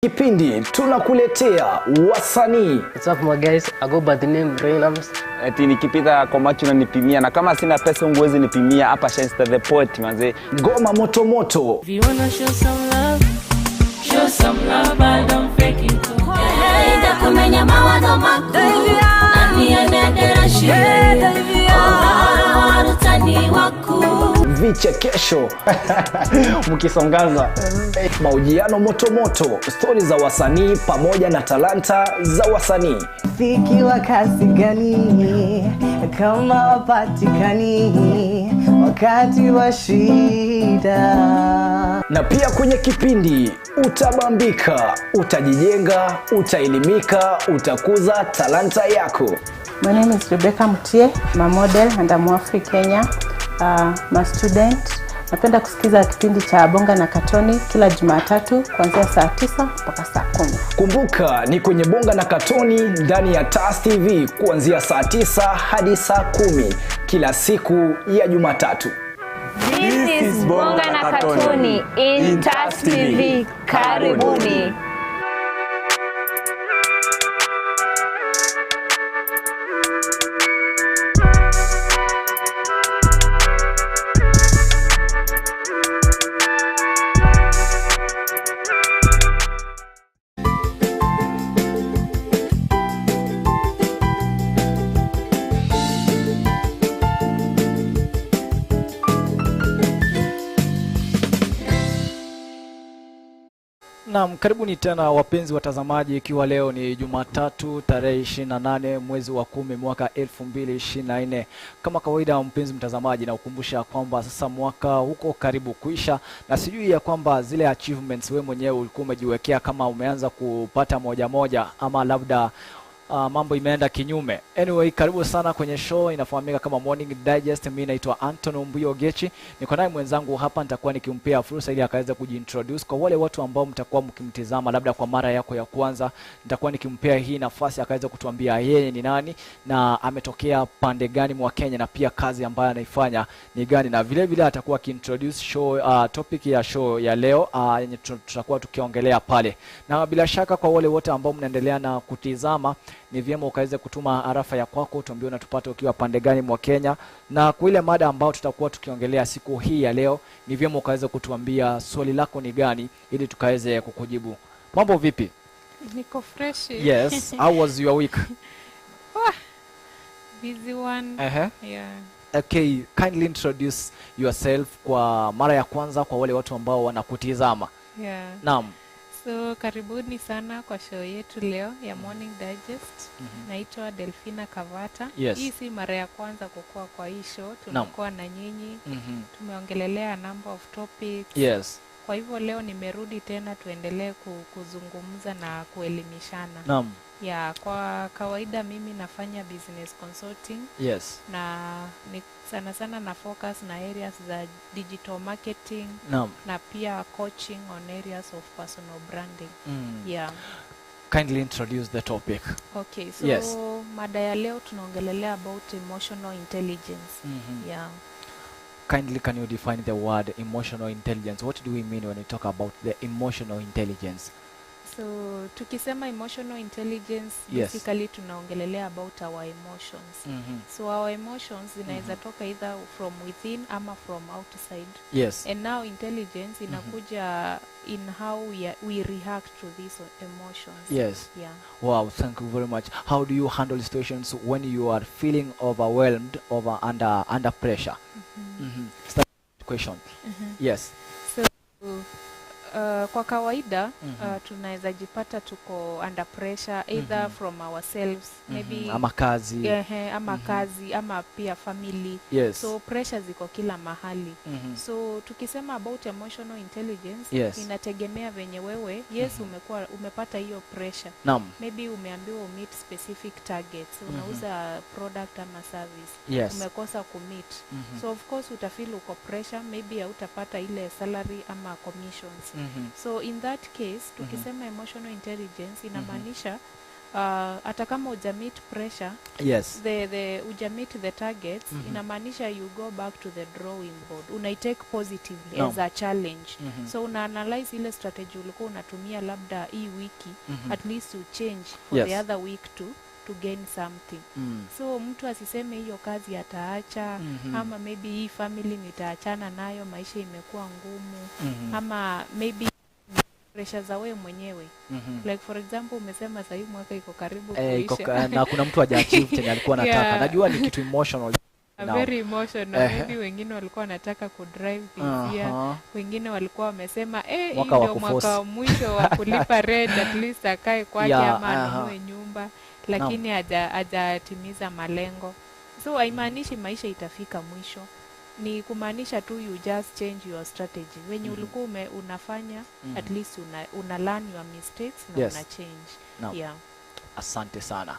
Kipindi tunakuletea wasanii. What's up my guys, I go by the name Rainams. Eti nikipita kwa macho na nipimia, na kama sina pesa unguwezi nipimia. Hapa Shenster the Poet manze. Ngoma moto moto. If you wanna show some love, I don't fake it. Ida kumenya mawazo makuu nani anadera shule warutani waku Vichekesho mkisongaza mahojiano moto moto, stori za wasanii pamoja na talanta za wasanii. Fiki wa kasi gani kama wapatikani wakati wa shida. Na pia kwenye kipindi utabambika, utajijenga, utaelimika, utakuza talanta yako. My name is Rebecca Mutie, I'm a model and I'm Afri Kenya. I'm a student. Napenda kusikiza kipindi cha Bonga na Katoni kila Jumatatu kuanzia saa 9 mpaka saa 10. Kumbuka ni kwenye Bonga na Katoni ndani ya TAS TV kuanzia saa 9 hadi saa 10 kila siku ya Jumatatu. This is Bonga na Katoni in TAS TV. Karibuni. Naam, karibuni tena wapenzi watazamaji, ikiwa leo ni Jumatatu tarehe 28 mwezi wa 10 mwaka 2024. Kama kawaida mpenzi mtazamaji, na ukumbusha kwamba sasa mwaka huko karibu kuisha, na sijui ya kwamba zile achievements wewe mwenyewe ulikuwa umejiwekea kama umeanza kupata moja moja ama labda mambo imeenda kinyume. Anyway, karibu sana kwenye show inafahamika kama Morning Digest. Mimi naitwa Anton Mbuyo Gechi. Niko naye mwenzangu hapa, nitakuwa nikimpea fursa ili akaweza kujiintroduce kwa wale watu ambao mtakuwa mkimtizama labda kwa mara yako ya kwanza. Nitakuwa nikimpea hii nafasi akaweza kutuambia yeye ni nani na ametokea pande gani mwa Kenya, na pia kazi ambayo anaifanya ni gani, na vile vile atakuwa akiintroduce show topic ya show ya leo yenye tutakuwa tukiongelea pale. Na bila shaka kwa wale wote ambao mnaendelea na kutizama, ni vyema ukaweze kutuma arafa ya kwako, tuambie unatupata ukiwa pande gani mwa Kenya, na kwa ile mada ambao tutakuwa tukiongelea siku hii ya leo, ni vyema ukaweze kutuambia swali lako ni gani ili tukaweze kukujibu. Mambo vipi? Niko fresh. Yes, how was your week? Busy one. Yeah. Okay, kindly introduce yourself kwa mara ya kwanza kwa wale watu ambao wanakutizama. Yeah. Naam. So karibuni sana kwa show yetu leo ya Morning Digest. Naitwa Delfina Kavata. Yes. Hii si mara ya kwanza kukua kwa hii show. Tumekuwa na nyinyi. Tumeongelelea number of topics. Yes. Kwa hivyo leo nimerudi tena tuendelee kuzungumza na kuelimishana. Naam. Yeah, kwa kawaida mimi nafanya business consulting. Yes. Na ni sana sana na focus na areas za digital marketing. Naam. Na pia coaching on areas of personal branding. Yeah. Kindly introduce the topic. Okay, so yes, mada ya leo tunaongelelea about emotional intelligence. Yeah. Kindly can you define the word emotional intelligence? What do we mean when we talk about the emotional intelligence? So tukisema emotional intelligence, yes, basically tunaongelelea about our emotions. So our emotions zinaweza toka either from within ama from outside. Yes. And now intelligence inakuja in how we react to these emotions. Yes. Yeah. Wow, thank you very much. How do you handle situations when you are feeling overwhelmed under pressure? Start question. Yes. So kwa kawaida tunaweza jipata tuko under pressure either from ourselves, maybe ama kazi, ama kazi ama pia family. Yes. So pressure ziko kila mahali. So tukisema about emotional intelligence, yes, inategemea venye wewe umepata hiyo pressure. Naam. Maybe umeambiwa meet specific targets, unauza product ama service. Yes. Umekosa kumit. So of course utafeel uko pressure, maybe hautapata ile salary ama commissions. So in that case tukisema emotional intelligence inamaanisha hata kama hujamit pressure, Yes. the hujamit the targets, inamaanisha you go back to the drawing board, unaitake positively No. as a challenge. So una analyze ile strategy ulikuwa unatumia labda hii wiki, at least you change for the other week to gain something. So mtu asiseme hiyo kazi ataacha, ama maybe hii family nitaachana nayo, maisha imekuwa ngumu, ama maybe pressure za wewe mwenyewe. Like for example umesema sasa hii mwaka iko karibu kuisha. Na kuna mtu hajaachieve chenye alikuwa anataka. Najua ni kitu emotional. Very emotional. Maybe wengine walikuwa wanataka kudrive this year. Wengine walikuwa wamesema hii ndio mwaka wa mwisho wa kulipa rent, at least akae kwake ama anunue nyumba, lakini hajatimiza malengo. So haimaanishi maisha itafika mwisho. Ni kumaanisha tu you just change your strategy. When you ulikuwa unafanya, at least una learn your mistakes na una change. Yeah. Asante sana.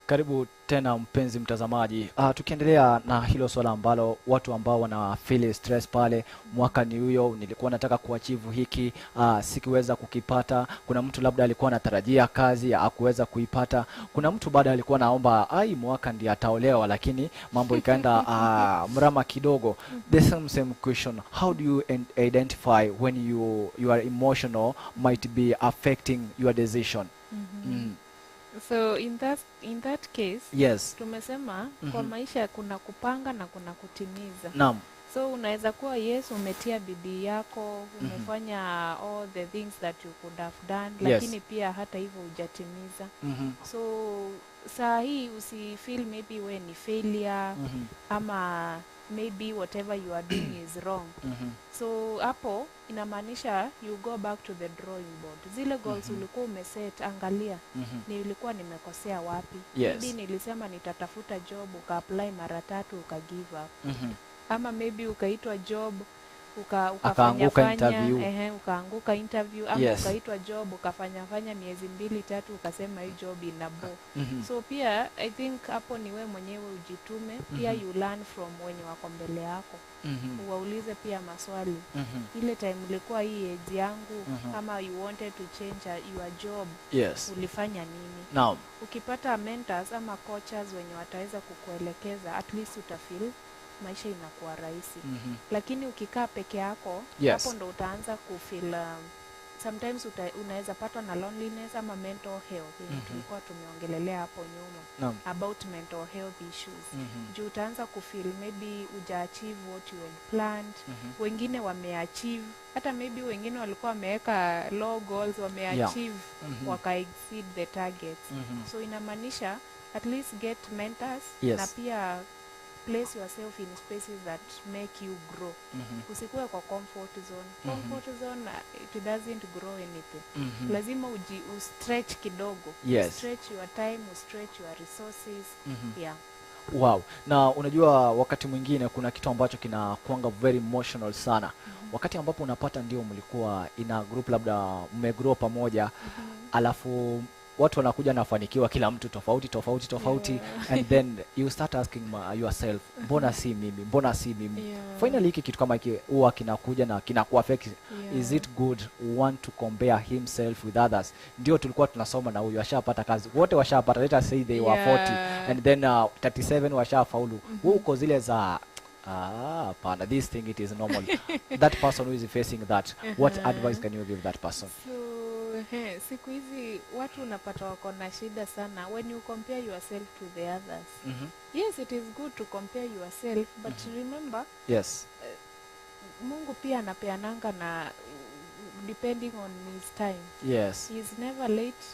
Karibu tena mpenzi mtazamaji. Tukiendelea na hilo swala ambalo watu ambao wana feel stress pale, mwaka ni huyo, nilikuwa nataka kuachieve hiki, sikuweza kukipata. Kuna mtu labda alikuwa anatarajia kazi, hakuweza kuipata. Kuna mtu baada alikuwa naomba mwaka ndiye ataolewa, lakini mambo ikaenda mrama kidogo. The same question, how do you identify when your emotional might be affecting your decision? So in that case, yes, tumesema kwa maisha kuna kupanga na kuna kutimiza. Naam. So unaweza kuwa yes umetia bidii yako, umefanya all the things that you could have done, lakini pia hata hivyo hujatimiza. So saa hii usifeel maybe we ni failure, ama maybe whatever you are doing is wrong. So hapo inamaanisha you go back to the drawing board. Zile goals ulikuwa umeset, angalia nilikuwa nimekosea wapi. Maybe nilisema nitatafuta job, uka-apply mara 3 uka-give up. Ama maybe ukaitwa job ukaanguka interview, ama ukaitwa job ukafanya miezi 2-3 ukasema hii job ina bore. So pia I think hapo ni wewe mwenyewe ujitume, pia you learn from wenye wako mbele yako. Uwaulize pia maswali. Ile time ulikuwa hii age yangu, ama you wanted to change your job, ulifanya nini? Ukipata mentors ama coaches wenye wataweza kukuelekeza, at least utafeel maisha inakuwa rahisi. Lakini ukikaa peke yako, hapo ndo utaanza kufeel sometimes unaweza patwa na loneliness ama mental health. Tulikuwa tumeongelelea hapo nyuma about mental health issues. Juu utaanza kufeel maybe hujaachieve what you had planned. Wengine wameachieve, hata maybe wengine walikuwa wameweka low goals, wameachieve waka-exceed the targets. So inamaanisha at least get mentors, na pia place yourself in spaces that make you grow. Usikuwe kwa comfort zone. Comfort zone, it doesn't grow anything. Lazima stretch kidogo. Stretch your time, stretch your resources. Wow. Na unajua wakati mwingine kuna kitu ambacho kinakuanga very emotional sana. Wakati ambapo unapata ndio mlikuwa ina group, labda mmegrow pamoja, alafu watu wanakuja nafanikiwa, kila mtu tofauti, and then you start asking yourself, mbona si mimi? Finally hiki kitu kama hiki huwa kinakuja na kinakuaffect. Is it good one to compare himself with others? Ndio tulikuwa tunasoma na huyu ashapata kazi, wote washapata, let us say they were 40 and then 37 washafaulu. Uko zile za pana, this thing it is normal. That person who is facing that, what advice can you give that person? Siku hizi watu unapata wako na shida sana when you compare yourself to the others. Yes, it is good to compare yourself, but remember, Mungu pia anapeananga na depending on his time. Yes. He is never late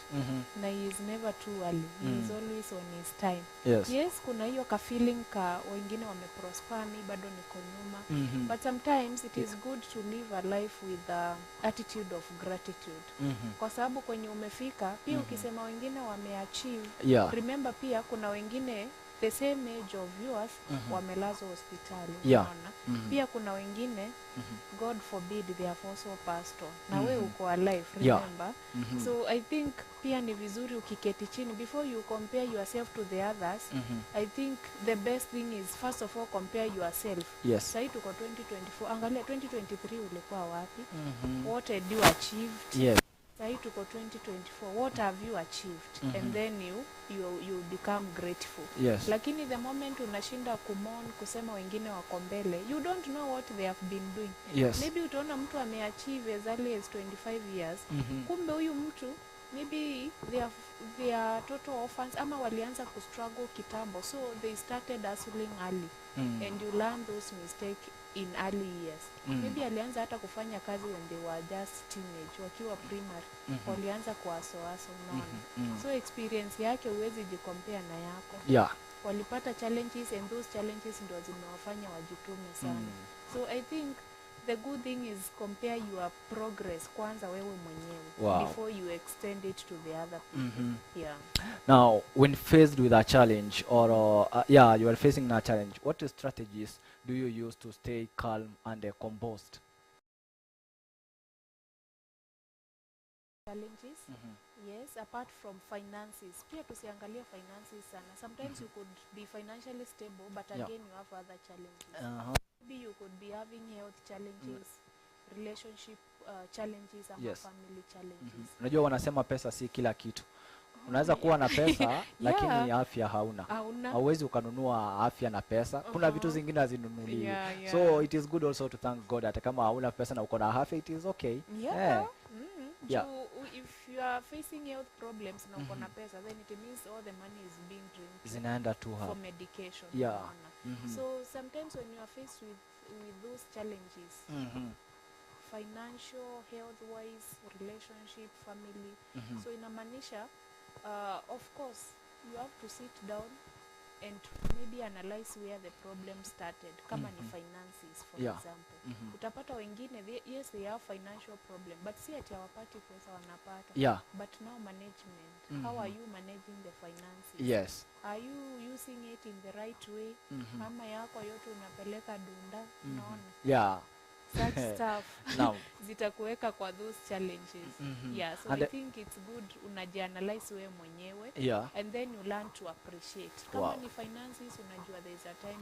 na he is never too early. He is always on his time. Yes. Yes, kuna hiyo ka feeling ka wengine wameprosper, mi bado niko nyuma. But sometimes it is good to live a life with a attitude of gratitude. Kwa sababu kwenye umefika, pia ukisema wengine wameachieve, remember pia kuna wengine the same age of yours wamelazwa hospitali. Pia kuna wengine God forbid they have also passed on. Na wewe uko alive, remember? So I think pia ni vizuri ukiketi chini before you compare yourself to the others. I think the best thing is first of all compare yourself. Yes. Sasa tuko 2024, angalia 2023 ulikuwa wapi? What had you achieved? Yes. Sasa tuko 2024, what have you achieved? And then you become grateful. Yes. Lakini the moment unashinda kumon kusema wengine wako mbele, you don't know what they have been doing. Yes. Maybe utaona mtu ameachieve as early as 25 years. Kumbe huyu mtu maybe they are total orphans ama walianza kustruggle kitambo, so they started hustling early. And you learn those mistakes in early years. Maybe alianza hata kufanya kazi when they were just teenage, wakiwa primary. Walianza kuasoaso, unaona. So experience yake huwezi jicompare na yako. Walipata challenges and those challenges ndio zimewafanya wajitume sana. So I think the good thing is compare your progress kwanza wewe mwenyewe before you extend it to the other people. Now, when faced with a challenge or you are facing a challenge, what strategies do you use to stay calm and composed? Challenges? Yes, apart from finances. Pia tusiangalia finances sana. Sometimes you could be financially stable, but again you have other challenges. Maybe you could be having health challenges, relationship challenges, ama family challenges. Unajua wanasema pesa si kila kitu. Unaweza kuwa na pesa lakini afya hauna. Hauwezi ukanunua afya na pesa. Kuna vitu zingine hazinunuliwi. So it is good also to thank God that kama hauna pesa na uko na afya, it is okay. So if you are facing health problems na uko na pesa, then it means all the money is being drained zinaenda to her for medication. So sometimes when you are faced with those challenges, financial, health wise, relationship, family, so inamaanisha of course you have to sit down and maybe analyze where the problem started. Kama ni finances for example, utapata wengine they have financial problem, but si ati hawapati pesa, wanapata. But now management, how are you managing the finances? Are you using it in the right way? Mama yako yote unapeleka dunda, unaona? Such stuff zitakuweka kwa those challenges. So I think it's good unajianalyze wewe mwenyewe and then you learn to appreciate. Kama ni finances, unajua there is a time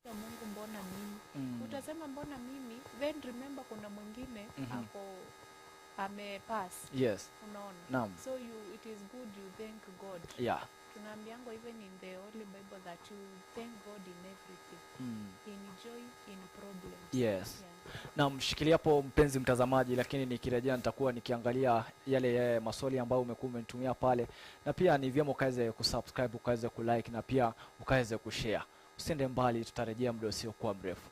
Mungu mbona mimi? Utasema mbona mimi? Then remember kuna mwingine ako amepass. Unaona? So it is good you thank God. Tunaambiango even in the Holy Bible that you thank God in everything. In joy, in problems. Na mshikilia hapo mpenzi mtazamaji, lakini nikirejea nitakuwa nikiangalia yale maswali ambayo umekuwa umenitumia pale, na pia ni vyema ukaweze kusubscribe, ukaweze kulike na pia ukaweze kushare. Usiende mbali, tutarejea muda usio kwa mrefu.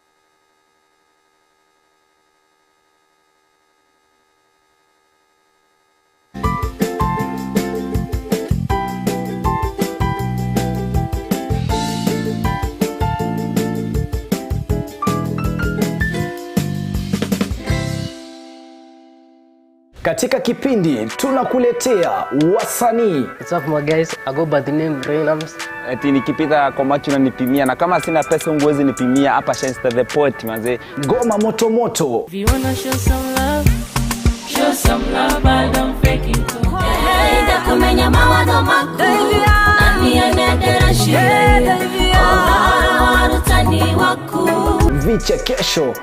Katika kipindi tunakuletea wasanii. What's up my guys, I go by the name Reynams. Eti nikipita kwa macho na nipimia, na kama sina pesa unguwezi nipimia. Hapa Shenster the Poet manze. Ngoma moto moto. If you wanna show some love, I don't fake it. Hey, da kumenya mawazo mako. Nani anedera shile. Oh, utani wako. Vichekesho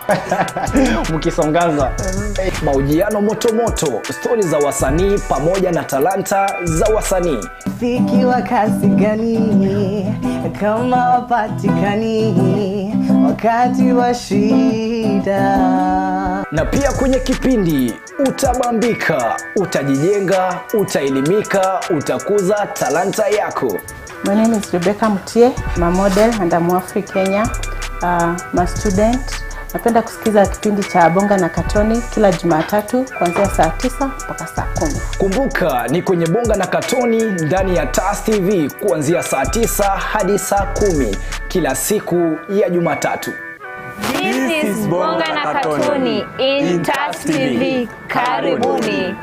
mkisongaza, mahojiano moto moto, stori za wasanii pamoja na talanta za wasanii. Fiki wa kasi gani kama wapatikani wakati wa shida. Na pia kwenye kipindi utabambika, utajijenga, utaelimika, utakuza talanta yako. My name is Rebecca Mutie. I'm a model and I'm Afri Kenya. I'm a student Napenda kusikiza kipindi cha Bonga na Katoni kila Jumatatu kuanzia saa 9 mpaka saa 10. Kumbuka ni kwenye Bonga na Katoni ndani ya TAS TV kuanzia saa 9 hadi saa 10 kila siku ya Jumatatu. This is Bonga na Katoni in TAS TV. Karibuni.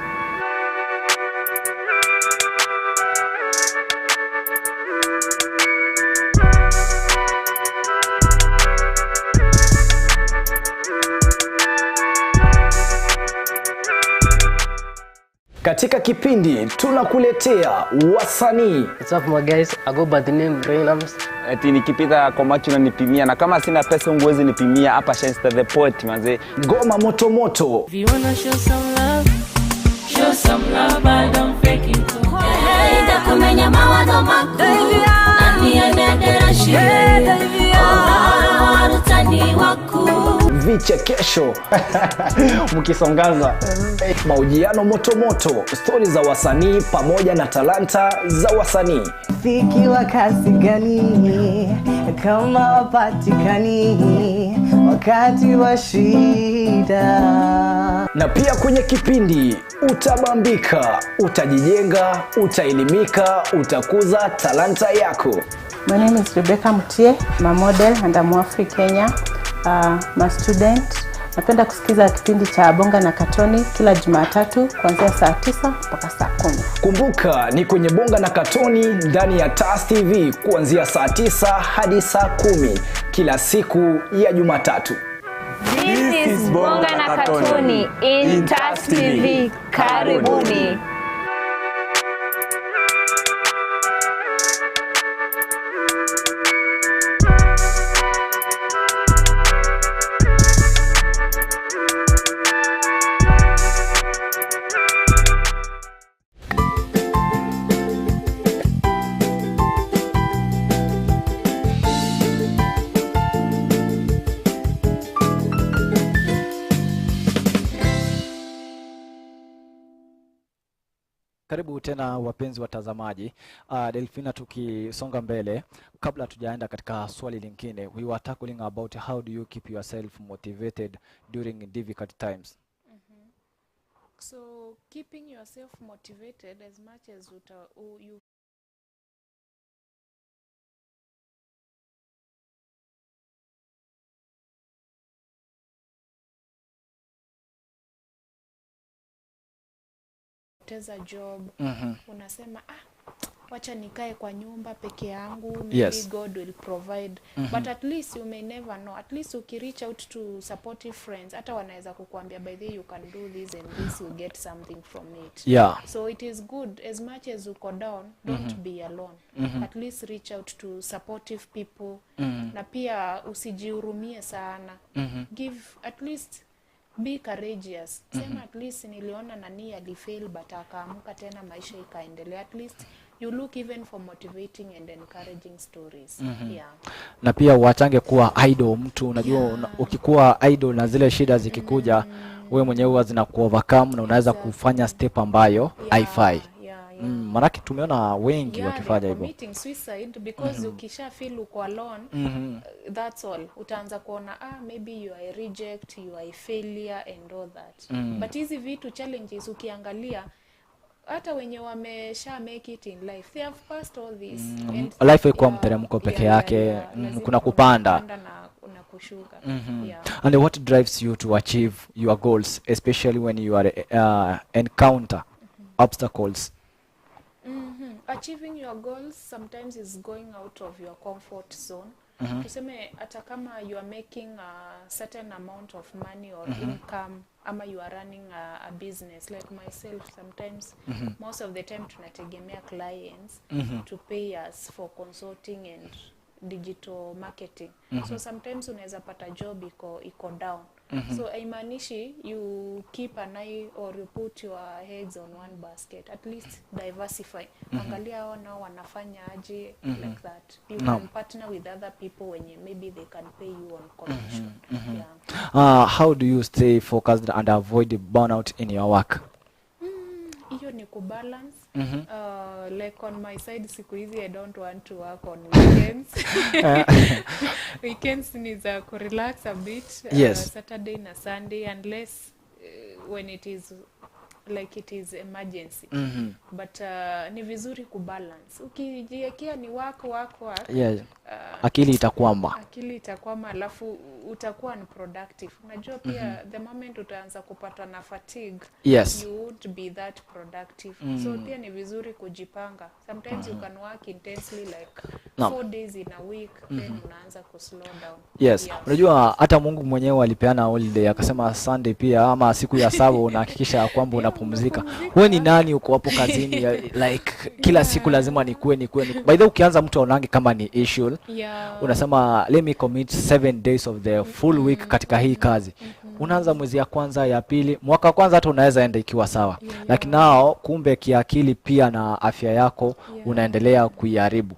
Katika kipindi tunakuletea wasanii. What's up my guys, I go by the name Reynams. Eti nikipita kwa macho unanipimia na kama sina pesa unguwezi nipimia hapa Shenster the Poet manze. Ngoma moto moto. If you wanna show some love, I don't fake it. Hey, ndakumenya mawazo mako. Nani anadera shire. Oh, utani wako. Vichekesho mkisongaza, mahojiano moto moto, stori za wasanii pamoja na talanta za wasanii. Fiki wa kasi gani kama wapatikani wakati wa shida. Na pia kwenye kipindi utabambika, utajijenga, utaelimika, utakuza talanta yako. My name is Rebecca Mutie, I'm a model and I'm Afri Kenya. I'm a student. Napenda kusikiza kipindi cha Bonga na Katoni kila Jumatatu kuanzia saa 9 mpaka saa 10. Kumbuka ni kwenye Bonga na Katoni ndani ya TAS TV kuanzia saa 9 hadi saa 10 kila siku ya Jumatatu. This is Bonga na Katoni in TAS TV. Karibuni. Karibu tena wapenzi watazamaji. Delfina, tukisonga mbele, kabla tujaenda katika swali lingine, we were tackling about how do you keep yourself motivated during difficult times. So keeping yourself motivated as much as you teza job, unasema wacha nikae kwa nyumba peke yangu, maybe God will provide. But at least you may never know. At least reach out to supportive friends, hata wanaweza kukuambia by the way you can do this and this, you get something from it. So it is good as much as uko down, don't be alone. At least reach out to supportive people. Na pia usijihurumie sana. Give at least, be courageous. Sema at least niliona nani alifail but akaamuka tena maisha ikaendelea. At least you look even for motivating and encouraging stories. Na pia wachange kuwa idol mtu, unajua ukikuwa idol na zile shida zikikuja, wewe mwenyewe huwa zinakuovercome na unaweza kufanya step ambayo haifai. Manake tumeona wengi wakifanya hivyo. Committing suicide because ukisha feel uko alone, that's all. Utaanza kuona maybe you are a reject, you are a failure and all that. But hizi vitu challenges ukiangalia, hata wenye wamesha make it in life, they have passed all this. Life iko mteremko peke yake, kuna kupanda na kushuka. And what drives you to achieve your goals, especially when you are encounter obstacles? Achieving your goals sometimes is going out of your comfort zone. Tuseme hata kama you are making a certain amount of money or income, ama you are running a business like myself, sometimes most of the time tunategemea clients to pay us for consulting and digital marketing. So sometimes unaweza pata job iko down. So haimaanishi you keep an eye or you put your heads on one basket. At least diversify. Angalia hao nao wanafanya aje, like that. You can partner with other people when maybe they can pay you on commission. How do you stay focused and avoid burnout in your work? Hiyo ni kubalance. Like on my side siku hizi I don't want to work on weekends. Weekends ni za kurelax a bit, Yes. Saturday na Sunday, unless when it is like it is emergency. But ni vizuri kubalance. Ukijiwekea ni work. Yes. Akili itakwama. Akili itakwama, alafu utakuwa unproductive. Unajua pia the moment utaanza kupata na fatigue, Yes. you won't be that productive. So pia ni vizuri kujipanga. Sometimes you can work intensely like 4 days in a week, then unaanza kuslow down. Yes. Unajua hata Mungu mwenyewe alipeana holiday akasema Sunday pia ama siku ya saba unahakikisha kwamba unapumzika. Wewe ni nani uko hapo kazini like kila siku lazima nikue. By the way ukianza mtu aonange kama ni issue. Unasema let me commit 7 days of the full week katika hii kazi. Unaanza mwezi ya kwanza, ya pili, mwaka kwanza hata unaweza enda ikiwa sawa. Lakini nao kumbe kiakili pia na afya yako unaendelea kuiharibu.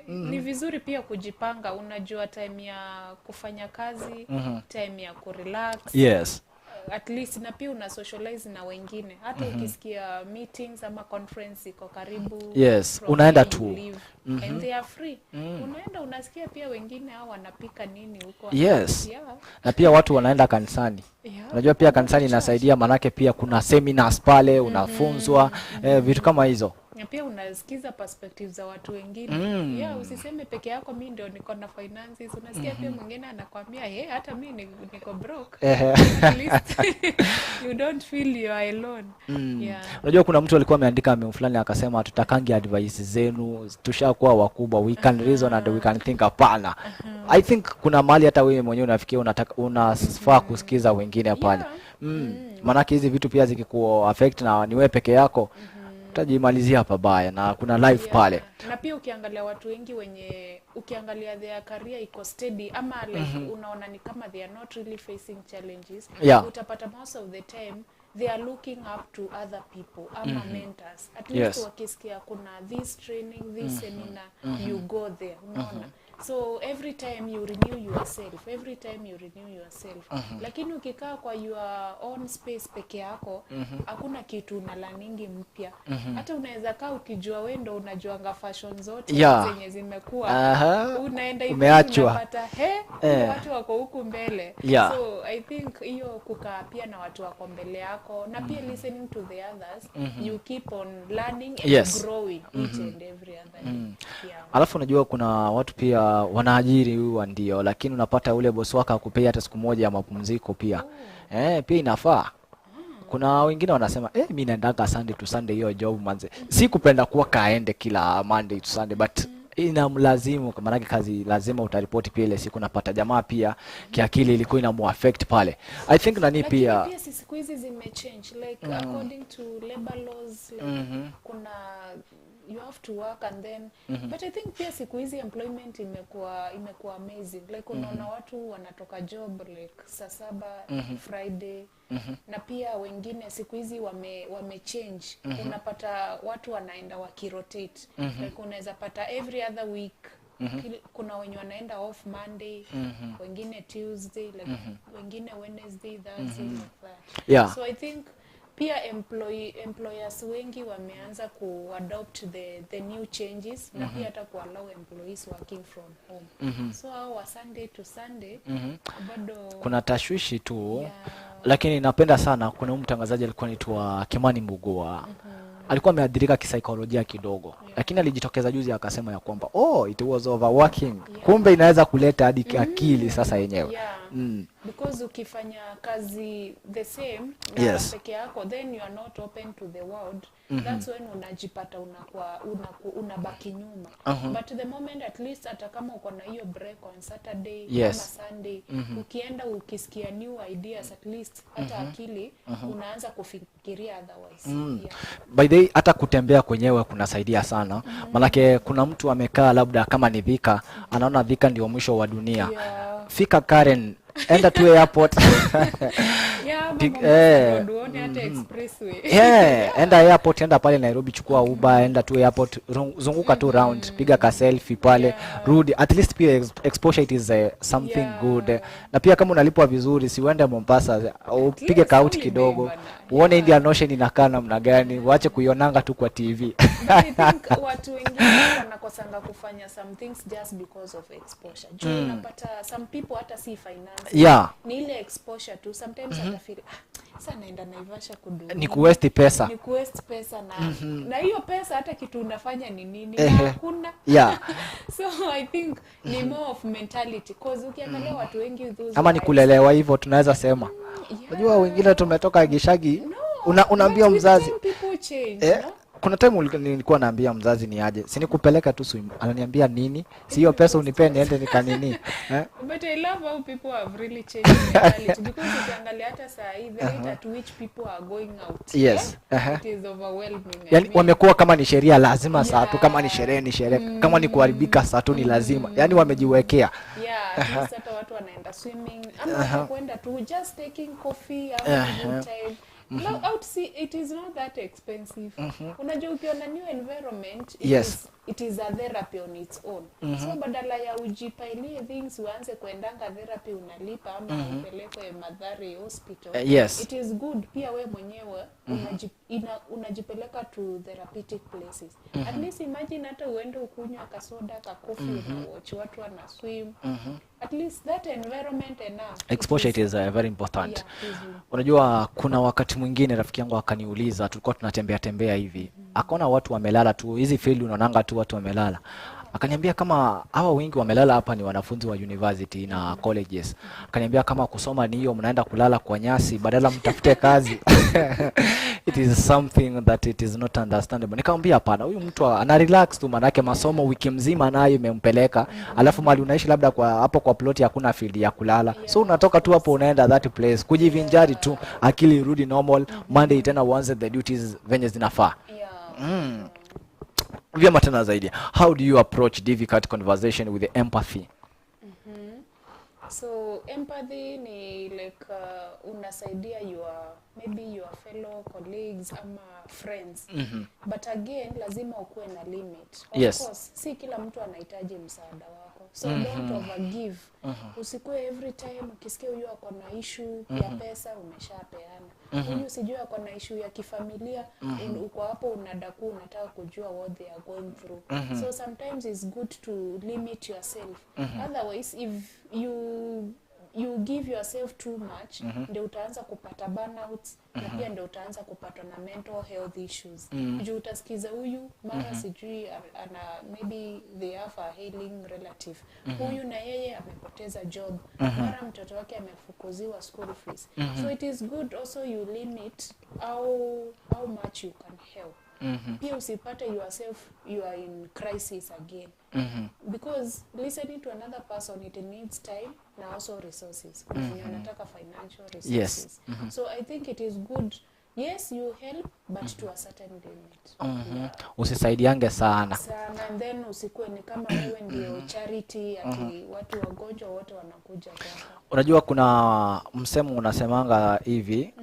Ni vizuri pia kujipanga, unajua time ya kufanya kazi, time ya kurelax. Yes. At least na pia una socialize na wengine. Hata ukisikia meetings ama conference iko karibu. Yes, unaenda tu. And they are free. Unaenda unasikia pia wengine hao wanapika nini huko. Yes. Na pia watu wanaenda kanisani. Unajua pia kanisani inasaidia manake pia kuna seminars pale unafunzwa vitu kama hizo. Na pia unasikiza perspectives za watu wengine. Usiseme peke yako mimi ndio niko na finances. Unasikia pia mwingine anakuambia hata mimi niko broke. At least you don't feel you are alone. Unajua kuna mtu alikuwa ameandika meme fulani akasema tutakangi advice zenu, tushakuwa wakubwa, we can reason and we can think. Hapana. I think kuna mahali hata wewe mwenyewe unafikia unafaa kusikiza wengine pale. Maana hizi vitu pia zikikuo affect na ni wewe peke yako utajimalizia pabaya na kuna life pale. Na pia ukiangalia watu wengi wenye ukiangalia their career iko steady ama like unaona ni kama they are not really facing challenges, utapata most of the time they are looking up to other people ama mentors. At least wakisikia kuna this training, this seminar, you go there, unaona. So every time you renew yourself, lakini ukikaa kwa your own space peke yako, hakuna kitu unalaningi mpya. Hata unaweza kaa ukijua wewe ndo unajuanga fashion zote zenye zimekuwa. Unaenda hivi unapata watu wako huku mbele. So I think hiyo kukaa pia na watu wako mbele yako na pia listening to the others, you keep on learning and growing each and every other day. Alafu unajua kuna watu pia wanaajiri huwa ndio, lakini unapata ule boss wako akupea hata siku moja ya mapumziko pia. Pia inafaa. Kuna wengine wanasema mimi naendanga Sunday to Sunday hiyo job manze. Si kupenda kuwa kaende kila Monday to Sunday, but inamlazimu kwa maana kazi lazima utaripoti pia ile siku. Napata jamaa pia kiakili ilikuwa inamuaffect pale. I think nani pia siku hizi zimechange like according to labor laws like kuna you have to work and then but I think pia siku hizi employment imekuwa amazing like unaona watu wanatoka job like saa 7 Friday na pia wengine siku hizi wame change. Unapata watu wanaenda wakirotate like unaweza pata every other week. Kuna wenye wanaenda off Monday, wengine Tuesday, like wengine Wednesday, Thursday, like that. So I think pia employers wengi wameanza kuadopt the new changes na pia hata kuallow employees working from home. So wa Sunday to Sunday bado kuna tashwishi tu. Lakini napenda sana kuna mtangazaji alikuwa anaitwa Kimani Mbugua. Alikuwa ameathirika kisaikolojia kidogo. Lakini alijitokeza juzi akasema ya kwamba it was overworking. Kumbe inaweza kuleta hadi akili sasa yenyewe. Because ukifanya kazi the same na peke yako then you are not open to the world. That's when unajipata unabaki nyuma. But the moment at least hata kama uko na hiyo break on Saturday ama Sunday, ukienda ukisikia new ideas at least hata akili unaanza kufikiria otherwise. By the way hata kutembea kwenyewe kunasaidia sana. Manake kuna mtu amekaa labda kama ni Thika, anaona Thika ndio mwisho wa dunia. Fika Karen, enda to airport. Yeah, Mombasa Road, uone hata expressway. Enda airport, enda pale Nairobi, chukua Uber, enda tu airport, zunguka tu round, piga ka selfie pale, rudi. At least pia exposure it is something good. Na pia kama unalipwa vizuri, si uende Mombasa, upige kauti kidogo, uone Indian Ocean inakaa namna gani, waache kuionanga tu kwa TV. But I think watu wengine wanakosanga kufanya some things just because of exposure. Juu unapata some people hata si finance. Ni ile exposure tu. Sometimes hata feel sasa naenda Naivasha kudu. Ni kuwaste pesa. Ni kuwaste pesa na hiyo pesa hata kitu unafanya ni nini? Hakuna. So I think ni more of mentality cause ukiangalia watu wengi those ama ni kulelewa hivyo tunaweza sema. Unajua wengine tumetoka Gishagi, unaambia mzazi kuna time nilikuwa naambia mzazi ni aje, si nikupeleka tu swim, ananiambia nini, si hiyo pesa unipe niende nikanini. But I love how people have really changed mentality because ukiangalia hata saa hii the rate at which people are going out, it is overwhelming. Yani wamekuwa kama ni sheria lazima saa tu, kama ni sherehe ni sherehe, kama ni kuharibika saa tu ni lazima, yani wamejiwekea. Hata watu wanaenda swimming ama kwenda tu just taking coffee ama good time. Out see it is not that expensive. Unajua ukiona new environment it is a therapy on its own. So badala ya ujipailie things uanze kuendanga therapy unalipa ama upelekwe Mathare hospital. It is good pia we mwenyewe unajipeleka to therapeutic places. At least imagine hata uende ukunywa kasoda ka coffee na watch watu wana swim. At least that environment enough. Exposure it is very important. Unajua kuna wakati mwingine rafiki yangu akaniuliza, tulikuwa tunatembea hivi, akaona watu wamelala tu, hizi field unaonanga tu watu wamelala. Akaniambia kama hawa wengi wamelala hapa ni wanafunzi wa university na colleges. Akaniambia kama kusoma ni hiyo mnaenda kulala kwa nyasi badala mtafute kazi. It is something that it is not understandable. Nikamwambia hapana, huyu mtu ana relax tu, manake masomo wiki mzima nayo imempeleka, alafu mali unaishi labda kwa hapo kwa plot hakuna field ya kulala. So unatoka tu hapo unaenda that place kujivinjari tu, akili irudi normal, Monday tena uanze the duties venye zinafaa. Vyema tena zaidi. How do you approach difficult conversation with the empathy? So empathy ni like unasaidia maybe your fellow colleagues ama friends. But again lazima ukuwe na limit. Of course si kila mtu anahitaji msaada wako. So don't overgive. Usikue every time ukisikia huyu ako na issue ya pesa umeshapeana. Huyu sijui ako na issue ya kifamilia, uko hapo unadaku unataka kujua what they are going through. So sometimes it's good to limit yourself. Otherwise if you give yourself too much, ndio utaanza kupata burnouts na pia ndio utaanza kupata na mental health issues. Juu utasikiza huyu mara sijui ana maybe they have a ailing relative. Huyu na yeye amepoteza job. Mara mtoto wake amefukuziwa school fees. So it is good also you limit how much you can help. Pia usipate yourself you are in crisis again. Because listening to another person it needs time na also resources. Unataka financial resources. So I think it is good. Yes, you help but to a certain limit. Usisaidiange sana. And then usikue ni kama wewe ndio charity ati watu wagonjwa wote wanakuja kwako. Unajua kuna msemo unasemanga hivi,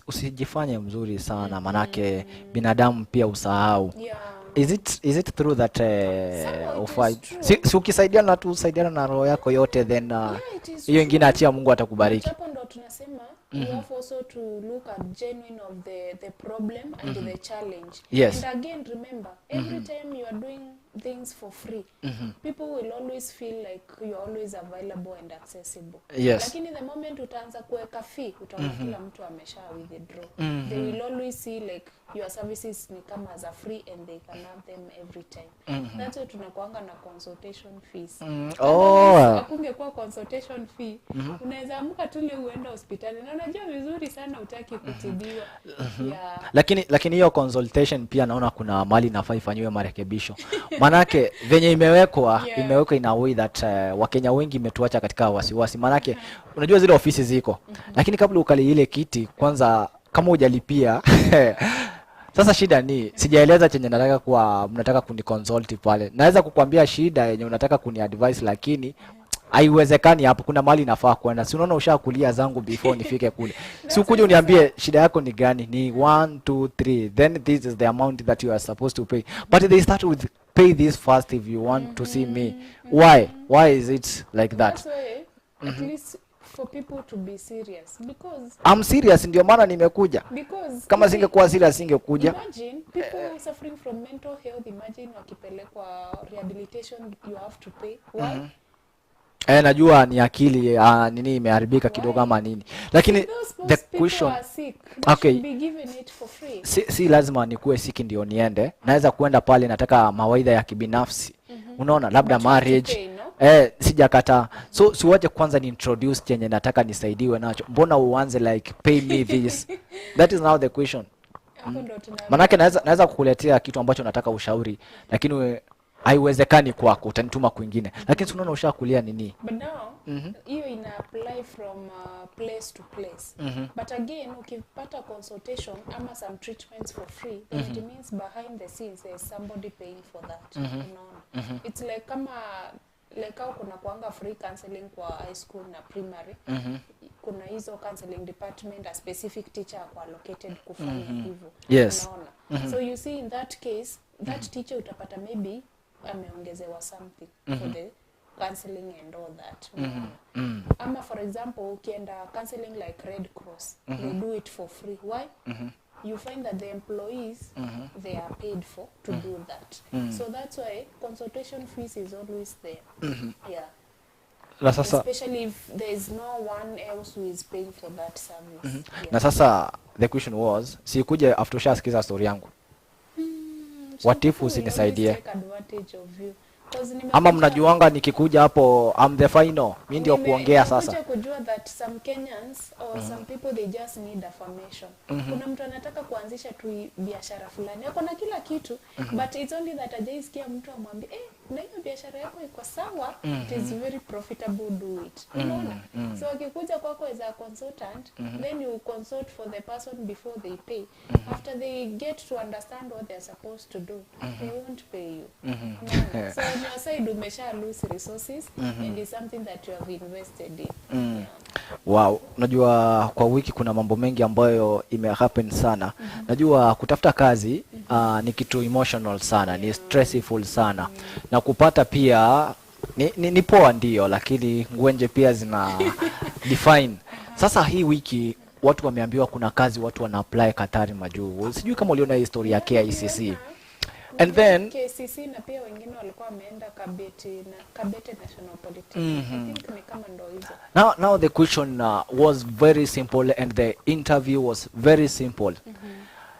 usijifanye mzuri sana manake binadamu pia usahau. Is it true that si ukisaidiana na tu usaidiana na roho yako yote then hiyo ingine achia Mungu atakubariki. Hapo ndo tunasema you have also to look at genuine of the problem and the challenge. And again remember every time you are doing things for free, people will always feel like you are always available and accessible. Lakini the moment utaanza kuweka fee utaona kila mtu amesha withdraw. They will always see like your services ni kama za free and they can have them every time. That's why tunakuanga na consultation fees. Hakungekuwa consultation fee, unaweza amka tu leo uende hospitali na unajua vizuri sana utaki kutibiwa. Lakini hiyo consultation pia naona kuna mali nafaa ifanywe marekebisho. Manake venye imewekwa in a way that Wakenya wengi imetuacha katika wasiwasi. Manake unajua zile ofisi ziko, lakini kabla ukali ile kiti kwanza kama hujalipia sasa shida ni sijaeleza chenye nataka kwa mnataka kuni consult pale. Naweza kukuambia shida yenye unataka kuni advice lakini haiwezekani hapo, kuna mahali nafaa kwenda. Si unaona ushakulia zangu before nifike kule. Si ukuje uniambie shida yako ni gani? Ni 1 2 3, then this is the amount that you are supposed to pay, but they start with pay this first if you want to see me. Why is it like that? That's why, at least for people to be serious, because I'm serious, ndio maana nimekuja. Kama singekuwa serious singekuja. Imagine people suffering from mental health, imagine wakipelekwa rehabilitation, you have to pay. Why? Najua ni akili nini imeharibika kidogo ama nini, lakini the question, okay, si lazima nikuwe sick ndio niende. Naweza kuenda pale nataka mawaidha ya kibinafsi, unaona, labda marriage, sijakataa. So siwaje kwanza ni introduce chenye nataka nisaidiwe nacho. Mbona uanze like pay me this? That is now the question. Manake naweza kukuletea kitu ambacho nataka ushauri, lakini haiwezekani kwako, utanituma kwingine. Lakini unaona ushakulia nini? But now hiyo ina apply from place to place. But again, ukipata consultation ama some treatments for free, then it means behind the scenes there is somebody paying for that. Unaona? It's like kama how kuna kuanga free counseling kwa high school na primary. Kuna hizo counseling department, a specific teacher kwa allocated kufanya hivyo. Yes. Unaona? So you see in that case, that teacher utapata maybe ameongezewa something for the counseling and all that. Ama for example, ukienda counseling like Red Cross, they do it for free. Why? You find that the employees, they are paid for to do that. So that's why consultation fees is always there. Yeah. Especially if there is no one else who is paying for that service. Na sasa the question was, si kuje after ushasikiza story yangu. What if usinisaidie? Ama mnajuanga nikikuja hapo I'm the final, mimi ndio kuongea sasa. Nimekuja kujua that some Kenyans or some people they just need affirmation. Kuna mtu anataka kuanzisha tu biashara fulani. Yako na kila kitu, but it's only that ajaisikia mtu amwambie, na hiyo biashara yako iko sawa, it is very profitable, do it. Unaona? So akikuja kwako as a consultant, then you consult for the person before they pay. After they get to understand what they're supposed to do, they won't pay you. So on your side umesha lose resources and it's something that you have invested in. Wow, unajua kwa wiki kuna mambo mengi ambayo happen sana. Najua kutafuta kazi ni kitu emotional sana, ni stressful sana. Na kupata pia ni poa ndio, lakini ngwenje pia zina define. Sasa hii wiki watu wameambiwa kuna kazi watu wana apply Katari majuu. Sijui kama uliona historia ya KICC. And then KCC na pia wengine walikuwa wameenda Kabete National Polytechnic. I think ni kama ndo hizo. Now the question was very simple and the interview was very simple.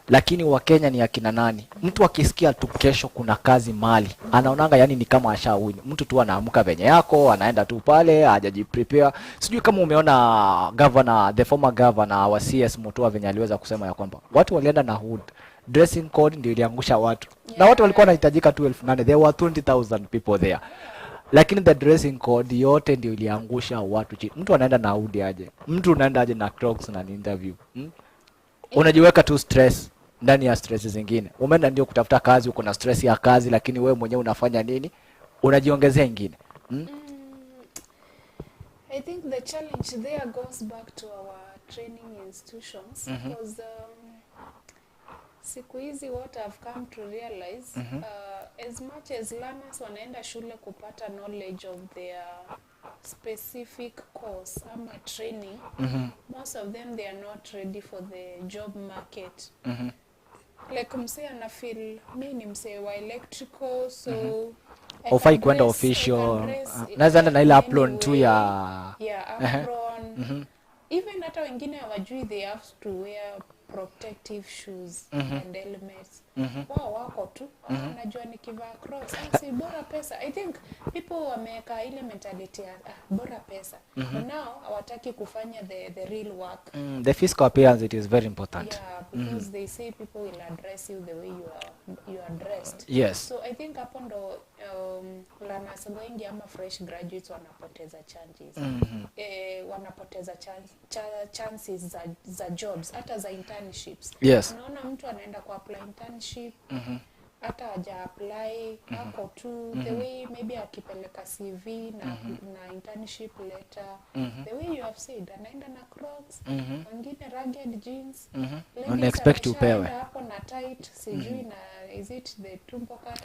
Lakini Wakenya ni akina nani? Mtu akisikia tu kesho kuna kazi mali, anaonanga yani ni kama ashawini. Mtu tu anaamka venye yako, anaenda tu pale, hajajiprepare. Sijui kama umeona governor, the former governor wa CS Mutua venye aliweza kusema ya kwamba watu walienda na hood. Dressing code ndio iliangusha watu. Na watu walikuwa wanahitajika tu 8,000. There were 20,000 people there. Lakini the dressing code yote ndio iliangusha watu chini. Mtu anaenda na hood aje? Mtu unaenda aje na Crocs na interview? Unajiweka tu stress ndani ya stress zingine. Umeenda ndio kutafuta kazi, uko na stress ya kazi, lakini wewe mwenyewe unafanya nini? Unajiongezea nyingine. I think the challenge there goes back to our training institutions because siku hizi what I've come to realize as much as learners wanaenda shule kupata knowledge of their specific course ama training, most of them they are not ready for the job market. Like msee ana feel mimi ni msee wa electrical, so ufai kwenda official, naweza enda na ile apron tu ya apron. Even hata wengine hawajui they have to wear protective shoes and helmets. Wao wako tu najua nikivaa Crocs si bora pesa. I think people wameka ile mentality ya bora pesa. But now hawataki kufanya the real work. The physical appearance, it is very important. Yeah, because they say people will address you the way you are dressed. Yes. So I think hapo ndo learners wengi ama fresh graduates wanapoteza chances. Wanapoteza chances za jobs hata za internships. Yes. Unaona mtu anaenda kwa apply internship hata haja apply ako tu the way maybe akipeleka CV na internship letter the way you have said anaenda na Crocs wengine rugged jeans Una expect upewe hapo na tight sijui na is it the tumbo cut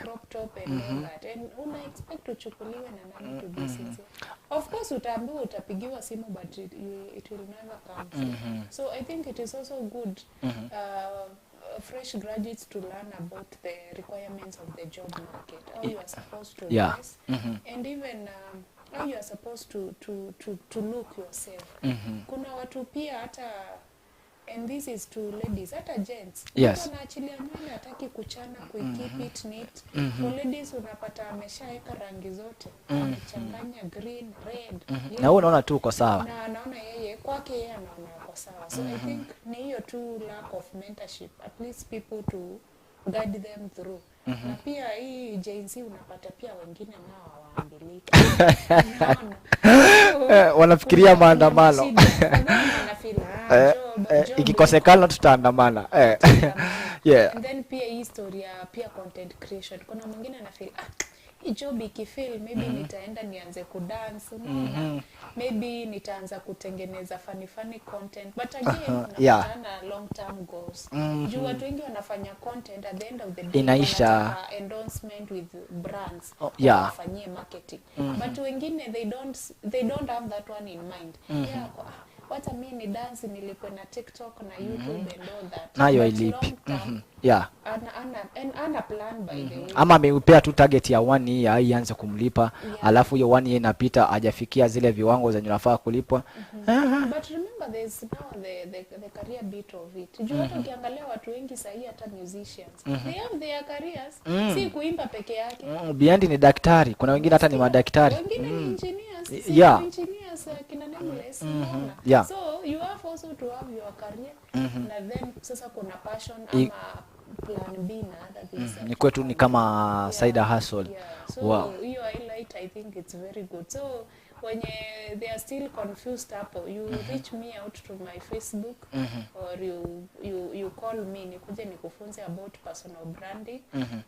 crop top and all that and una expect uchukuliwe na nani to be sincere. Of course utaambiwa utapigiwa simu but it will never come so I think it is also good fresh graduates to learn about the requirements of the job market, how you are supposed to dress, and even how you are supposed to look yourself. Kuna watu pia hata, and this is to ladies, hata gents. Yes. Wanaachilia nywele hataki kuchana, keep it neat. For ladies unapata ameshaeka rangi zote, amechanganya green, red. Na wewe unaona tu uko sawa. Na anaona yeye kwake yeye anaona uko sawa. So I think ni hiyo tu lack of mentorship, at least people to guide them through. Na pia hii JNC unapata pia wengine nao hawaambiliki. Wanafikiria maandamano. Ikikosekana tutaandamana. Yeah. And then pia hii story ya pia content creation. Kuna mwingine anafeel hii job ikifeel maybe nitaenda nianze kudance, maybe nitaanza kutengeneza funny content, but again unapatana long term goals. Juu watu wengi wanafanya content at the end of the day inaisha endorsement with brands, wafanyie marketing, but wengine they don't have that one in mind. What mimi ni dance nilikuwa na TikTok na YouTube and all that. Nayo ilipi. Ana plan by the way. Ama ameupea tu target ya 1 year ianze kumlipa, alafu hiyo 1 year inapita hajafikia zile viwango zenye unafaa kulipwa. But remember there's now the career bit of it. Juu hata ukiangalia watu wengi sahi hata musicians. They have their careers. Si kuimba peke yake. Behind ni daktari, kuna wengine hata ni madaktari. Wengine ni engineers. Engineers kina nameless. So you have also to have your career. Na then sasa kuna passion ama plan B na other things. Ni kwetu ni kama side hustle. So you highlight, I think it's very good. So when they are still confused hapo, you reach me out to my Facebook or you call me nikuje nikufunze about personal branding.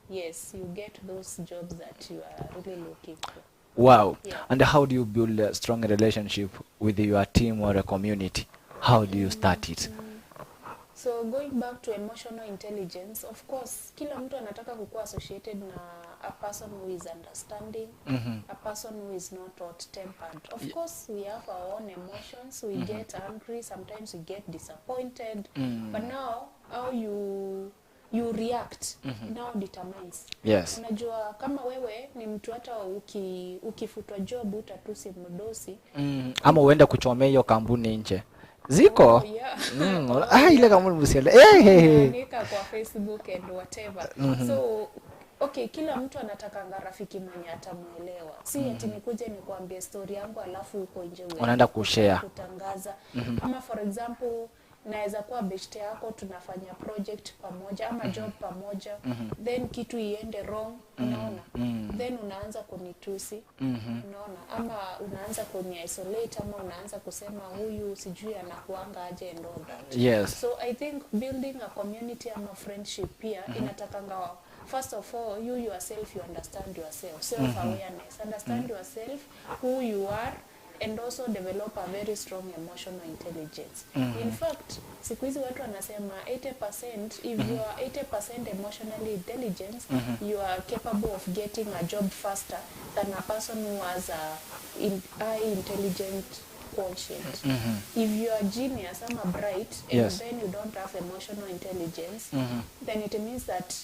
Yes, you get those jobs that you are really looking for. Wow. And how do you build a strong relationship with your team or a community? How do you start it? So going back to emotional intelligence, of course, kila mtu anataka kukuwa associated na a person who is understanding, a person who is not hot-tempered. Of course, we have our own emotions. We get angry, sometimes we get disappointed. But now, how you react now determines. Yes. Unajua kama wewe ni mtu hata ukifutwa job utatusi mdosi. Ama uende kuchomea hiyo kampuni nje. Ziko? Ile kampuni msiele. Nika kwa Facebook and whatever. So okay, kila mtu anatakanga rafiki mwenye atamuelewa. Si ati nikuje nikwambie story yangu alafu uko nje unaenda kushare kutangaza. Ama for example naweza kuwa best yako tunafanya project pamoja ama job pamoja, then kitu iende wrong, unaona, then unaanza kunitusi, unaona, ama unaanza kuni isolate, ama unaanza kusema huyu sijui anakuanga aje and all that. Yes. So I think building a community ama friendship pia inatakanga first of all you yourself, you understand yourself, self awareness, understand yourself, who you are, and also develop a very strong emotional intelligence. In fact, siku hizi watu wanasema 80%, if you are 80% emotionally intelligent, you are capable of getting a job faster than a person who has a high intelligent quotient. If you are genius or bright and then you don't have emotional intelligence, then it means that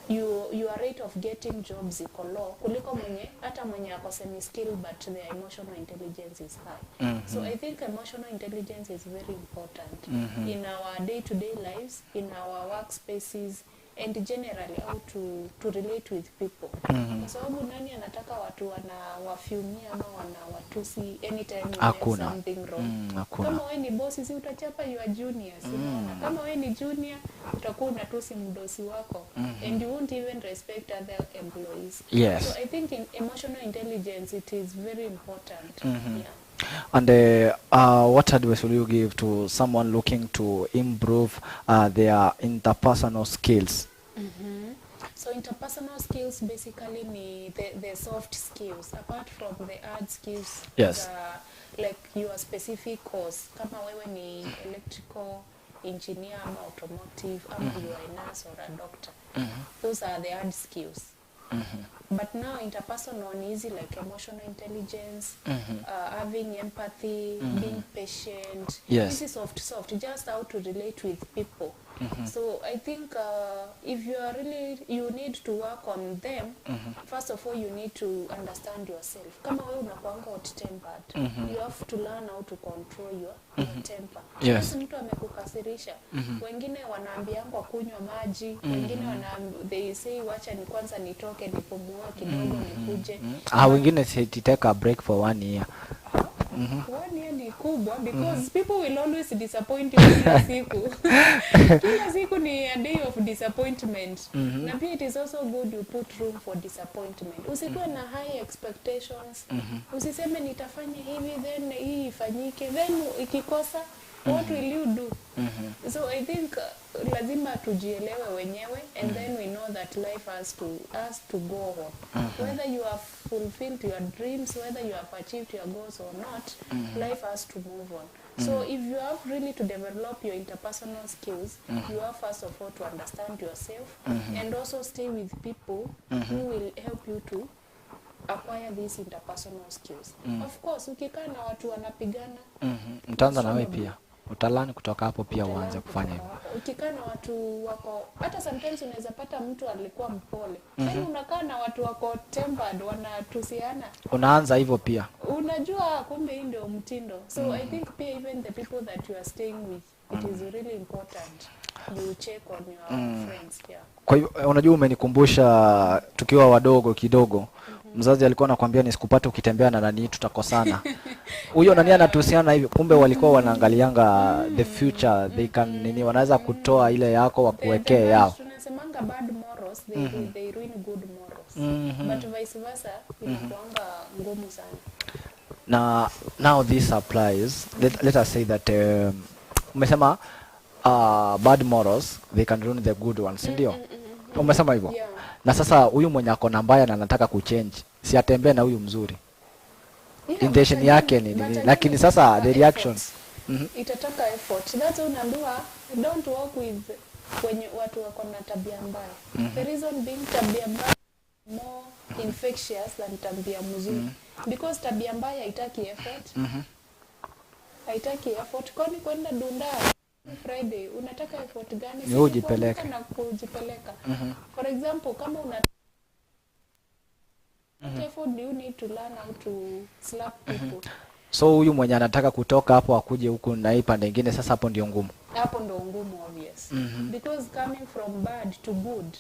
your rate of getting jobs iko low kuliko hata mwenye ako semi skill but their emotional intelligence is high. So I think emotional intelligence is very important in our day-to-day lives, in our workspaces, and generally how to relate with people. Kwa sababu nani anataka watu wanawafumia ama wanawatusi anytime there's something wrong. Kama wewe ni boss, si utachapa your juniors. Kama wewe ni junior utakuwa unatusi mdosi wako and you won't even respect other employees. Yes. So I think in emotional intelligence it is very important. And what advice will you give to someone looking to improve their interpersonal skills? interpersonal skills basically ni the soft skills apart from the hard skills. Yes. Like your specific course kama wewe ni electrical engineer ama automotive ama you are a nurse or a doctor. Those are the hard skills. But now interpersonal is easy, like emotional intelligence, having empathy, being patient. Yes. This is soft, just how to relate with people. So I think if you are really, you need to work on them. First of all, you need to understand yourself. Kama wewe unakuanga hot-tempered, you have to learn how to control your temper. Yes. Mtu amekukasirisha, wengine wanaambiangwa kunywa maji, wengine they say wacha ni kwanza nitoke nipumue kidogo nikuje. Wengine say take a break for 1 year. 1 year ni kubwa because people will always disappoint you kila siku. Kila siku ni a day of disappointment. Na pia it is also good you put room for disappointment. Usikuwe na high expectations. Usiseme nitafanya hivi then hii ifanyike then ikikosa what will you do? So I think lazima tujielewe wenyewe and then we know that life has to go on. Whether you have fulfilled your dreams, whether you have achieved your goals or not, life has to move on. So if you have really to develop your interpersonal skills, you have first of all to understand yourself and also stay with people who will help you to acquire these interpersonal skills. Of course, ukikaa na watu wanapigana, mtaanza na wewe pia. Utalani kutoka hapo pia uanze kufanya hivyo. Ukikaa na watu wako, hata sometimes unaweza pata mtu alikuwa mpole. Yaani unakaa na watu wako tempered, wanatusiana. Unaanza hivyo pia. Unajua kumbe hii ndio mtindo. So I think pia even the people that you are staying with, it is really important. You check on your friends, yeah. Kwa hiyo unajua umenikumbusha tukiwa wadogo kidogo. Mzazi alikuwa anakuambia nisikupate ukitembea na nani tutakosana. Huyo nani anatuhusiana hivi, kumbe walikuwa wanaangalianga the future, they can nini wanaweza kutoa ile yako wakuwekee yao. Tunasemanga bad morals, they ruin good morals. But vice versa inakuanga ngumu sana. Now this applies. Let us say that umesema bad morals they can ruin the good ones, ndio? Umesema hivyo? Yeah. Na sasa huyu mwenye ako na mbaya na anataka kuchange, si atembee na huyu mzuri. Intention yake ni nini? Lakini sasa the reaction itataka effort. That's why unaambiwa don't work with wenye watu wako na tabia mbaya. The reason being tabia mbaya more infectious than tabia mzuri. Because tabia mbaya haitaki effort. Haitaki effort. Kwani kwenda dunda Friday unataka effort gani? Ni ujipeleke na kujipeleka. For example, kama una effort, you need to learn how to slap people. So huyu mwenye anataka kutoka hapo akuje huku na hii pande nyingine, sasa hapo ndio ngumu. Hapo ndio ngumu, obvious. Because coming from bad to good,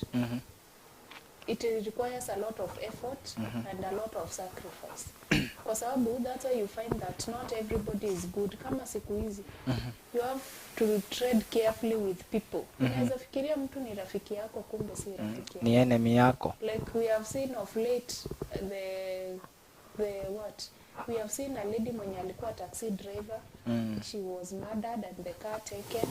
it requires a lot of effort and a lot of sacrifice. Kwa sababu that's why you find that not everybody is good. Kama siku hizi, you have to tread carefully with people. Unaweza fikiria mtu ni rafiki yako, kumbe si rafiki yako. Ni enemy yako. Like we have seen of late we have seen a lady mwenye alikuwa taxi driver. She was murdered and the car taken.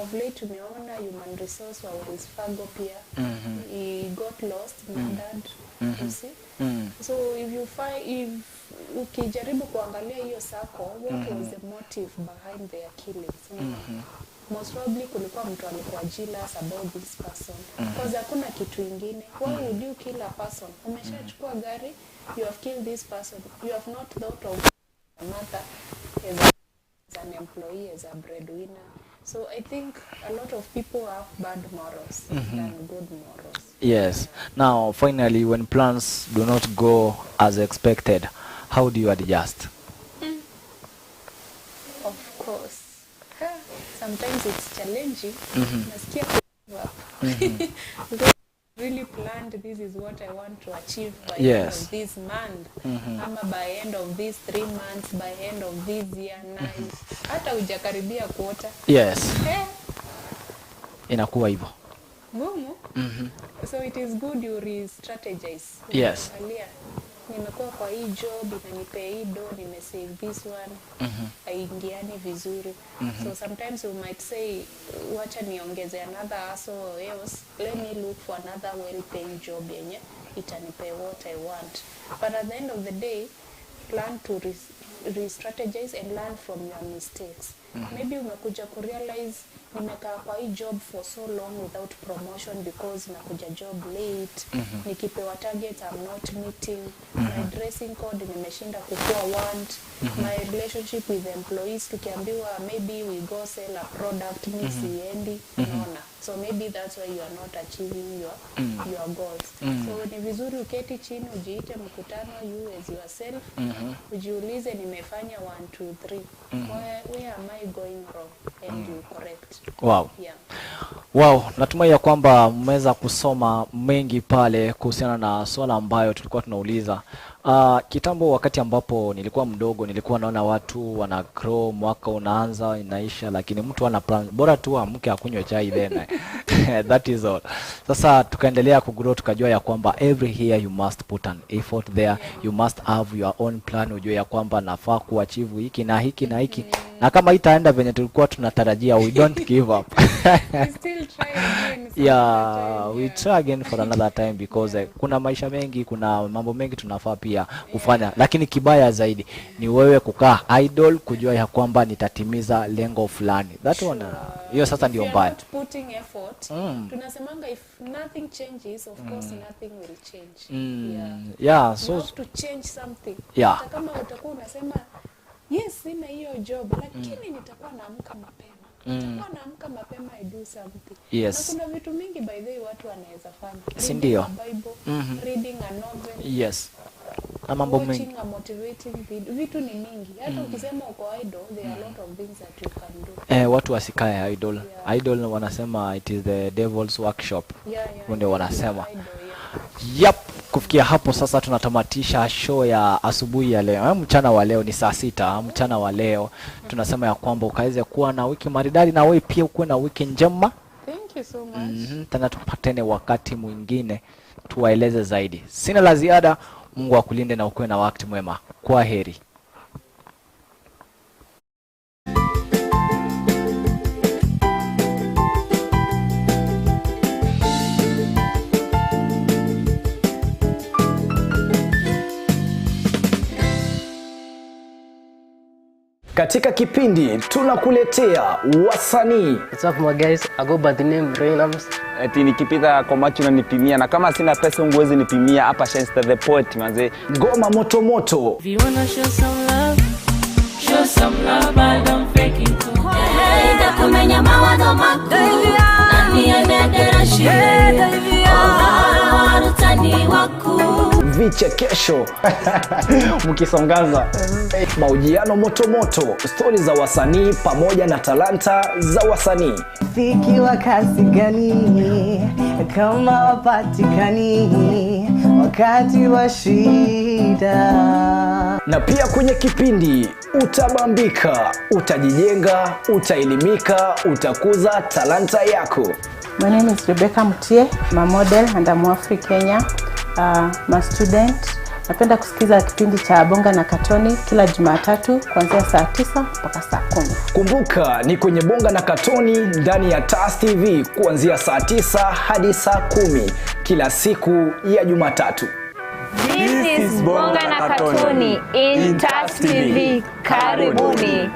Of late tumeona human resource wa Wells Fargo pia. He got lost, murdered. You see? So if ukijaribu kuangalia hiyo circle, what was the motive behind their killings? Most probably kulikuwa mtu alikuwa jealous about this person. Because hakuna kitu ingine. Why would you kill a person? Umeshachukua gari, you have killed this person. You have not thought of another as an employee, as a breadwinner. So I think a lot of people have bad morals than good morals. Yes. Now, finally, when plans do not go as expected, how do you adjust? Of course. Sometimes it's challenging. Nasikia because really planned this is what I want to achieve by end of this month. Ama by end of these 3 months, by end of this year 9. Hata hujakaribia kuota. Yes. Inakuwa hivyo. Ngumu. So it is good you re-strategize. Yes. Angalia nimekuwa kwa hii job inanipea hii do, nimesave this one, haingiani vizuri. So sometimes you might say, wacha niongeze another hustle else, let me look for another well-paying job yenye itanipea what I want. But at the end of the day, learn to re-strategize and learn from your mistakes. Maybe umekuja kurealize nimekaa kwa hii job for so long without promotion because nakuja job late, nikipewa target I'm not meeting, my dressing code nimeshinda kukua want, my relationship with employees tukiambiwa maybe we go sell a product mi siendi, unaona. So maybe that's why you are not achieving your goals. So ni vizuri uketi chini ujiite mkutano you as yourself, ujiulize nimefanya 1 2 3, where am I going wrong and you correct. Wow. Yeah. Wow, natumai ya kwamba mmeweza kusoma mengi pale kuhusiana na swala ambayo tulikuwa tunauliza. Kitambo wakati ambapo nilikuwa mdogo nilikuwa naona watu wana grow, mwaka unaanza inaisha, lakini mtu ana plan bora tu amke akunywe chai then. That is all. Sasa tukaendelea kugrow, tukajua ya kwamba every year you must put an effort there. You must have your own plan, ujue ya kwamba nafaa kuachieve hiki na hiki na hiki. Na kama itaenda venye tulikuwa tunatarajia, we don't give up. We still try again. Yeah, we try again for another time because kuna maisha mengi, kuna mambo mengi tunafaa pia kufanya, lakini kibaya zaidi ni wewe kukaa idle kujua ya kwamba nitatimiza lengo fulani. That one, hiyo sasa ndio mbaya. Putting effort. Tunasemanga if nothing changes, of course nothing will change. Yeah, so you have to change something. Yeah. Hata kama utakuwa unasema yes sina hiyo job, lakini nitakuwa naamka mapema. Nitakuwa naamka mapema, I do something. Yes. Na kuna vitu mingi by the way watu wanaweza fanya. Si ndio? Bible, reading a novel. Yes. Na mambo mengi. Watching a motivating video. Vitu ni mingi. Hata ukisema uko idle, there are a lot of things that you can do. Watu wasikae idle. Idle wanasema it is the devil's workshop. Ndio wanasema. Yep. Kufikia hapo sasa tunatamatisha show ya asubuhi ya leo. Mchana wa leo ni saa 6, mchana wa leo. Tunasema ya kwamba ukaweze kuwa na wiki maridadi na wewe pia ukuwe na wiki njema. Thank you so much. Tena tupatane wakati mwingine tuwaeleze zaidi. Sina la ziada. Mungu akulinde na ukuwe na wakati mwema. Kwa heri. Katika kipindi tunakuletea wasanii. What's up my guys? I go by the name Reynams. Eti nikipita kwa macho unanipimia, na kama sina pesa unguwezi nipimia. Hapa Shenster the Poet manze. Ngoma moto moto. If you wanna show some love, I don't fake it. Hey, kumenya mawazo makuu. Nani anadera shule? Oh, utani waku. Vichekesho mkisongaza, mahojiano moto moto, stori za wasanii pamoja na talanta za wasanii. Fiki wa kasi gani kama wapatikani wakati wa shida. Na pia kwenye kipindi utabambika, utajijenga, utaelimika, utakuza talanta yako. My name is Rebecca Mutie, I'm a model and I'm Afri Kenya. My student. Napenda kusikiza kipindi cha Bonga na Katoni kila Jumatatu kuanzia saa 9 mpaka saa 10. Kumbuka ni kwenye Bonga na Katoni ndani ya TAS TV kuanzia saa 9 hadi saa 10 kila siku ya Jumatatu. This is Bonga na Katoni in TAS TV. Karibuni.